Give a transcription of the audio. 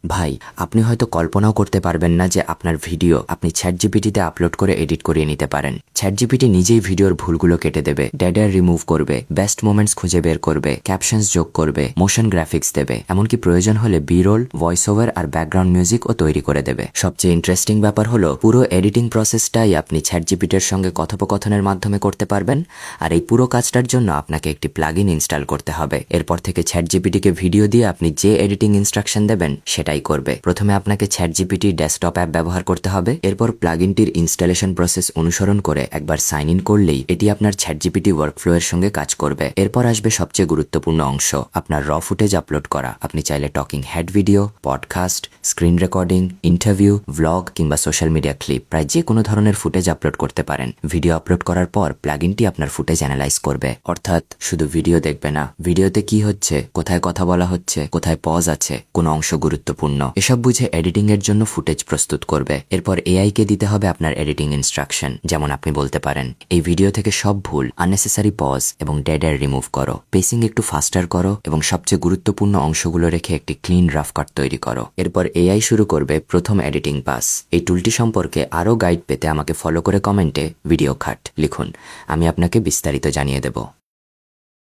ভাই, আপনি হয়তো কল্পনাও করতে পারবেন না যে আপনার ভিডিও আপনি চ্যাটজিপিটিতে আপলোড করে এডিট করিয়ে নিতে পারেন। চ্যাটজিপিটি নিজেই ভিডিওর ভুলগুলো কেটে দেবে, ডেড এয়ার রিমুভ করবে, বেস্ট মোমেন্টস খুঁজে বের করবে, ক্যাপশনস যোগ করবে, মোশন গ্রাফিক্স দেবে, এমনকি প্রয়োজন হলে বি-রোল, ভয়েস ওভার আর ব্যাকগ্রাউন্ড মিউজিকও তৈরি করে দেবে। সবচেয়ে ইন্টারেস্টিং ব্যাপার হলো পুরো এডিটিং প্রসেসটাই আপনি চ্যাটজিপিটির সঙ্গে কথোপকথনের মাধ্যমে করতে পারবেন। আর এই পুরো কাজটার জন্য আপনাকে একটি প্লাগইন ইনস্টল করতে হবে। এরপর থেকে চ্যাটজিপিটিকে ভিডিও দিয়ে আপনি যে এডিটিং ইনস্ট্রাকশন দেবেন সেটাই করবে। প্রথমে আপনাকে চ্যাটজিপিটি ডেস্কটপ অ্যাপ ব্যবহার করতে হবে। এরপর প্লাগইনটির ইনস্টলেশন প্রসেস অনুসরণ করে একবার সাইন ইন করলেই এটি আপনার চ্যাটজিপিটি ওয়ার্কফ্লো এর সঙ্গে কাজ করবে। এরপর আসবে সবচেয়ে গুরুত্বপূর্ণ অংশ, আপনার র ফুটেজ আপলোড করা। আপনি চাইলে talking head video, podcast, screen recording, interview, vlog কিংবা সোশ্যাল মিডিয়া ক্লিপ, প্রায় যে কোনো ধরনের ফুটেজ আপলোড করতে পারেন। ভিডিও আপলোড করার পর প্লাগইনটি আপনার ফুটেজ অ্যানালাইজ করবে, অর্থাৎ শুধু ভিডিও দেখবে না, ভিডিওতে কি হচ্ছে, কোথায় কথা বলা হচ্ছে, কোথায় পজ আছে, কোন অংশ গুরুত্বপূর্ণ, এসব বুঝে এডিটিং এর জন্য ফুটেজ প্রস্তুত করবে। এরপর এআই কে দিতে হবে আপনার এডিটিং ইনস্ট্রাকশন। যেমন আপনি বলতে পারেন, এই ভিডিও থেকে সব ভুল, আননেসেসারি পজ এবং ডেড এয়ার রিমুভ করো, পেসিং একটু ফাস্টার করো এবং সবচেয়ে গুরুত্বপূর্ণ অংশগুলো রেখে একটি ক্লিন রাফ কাট তৈরি করো। এরপর এআই শুরু করবে প্রথম এডিটিং পাস। এই টুলটি সম্পর্কে আরও গাইড পেতে আমাকে ফলো করে কমেন্টে ভিডিও কাট লিখুন, আমি আপনাকে বিস্তারিত জানিয়ে দেব।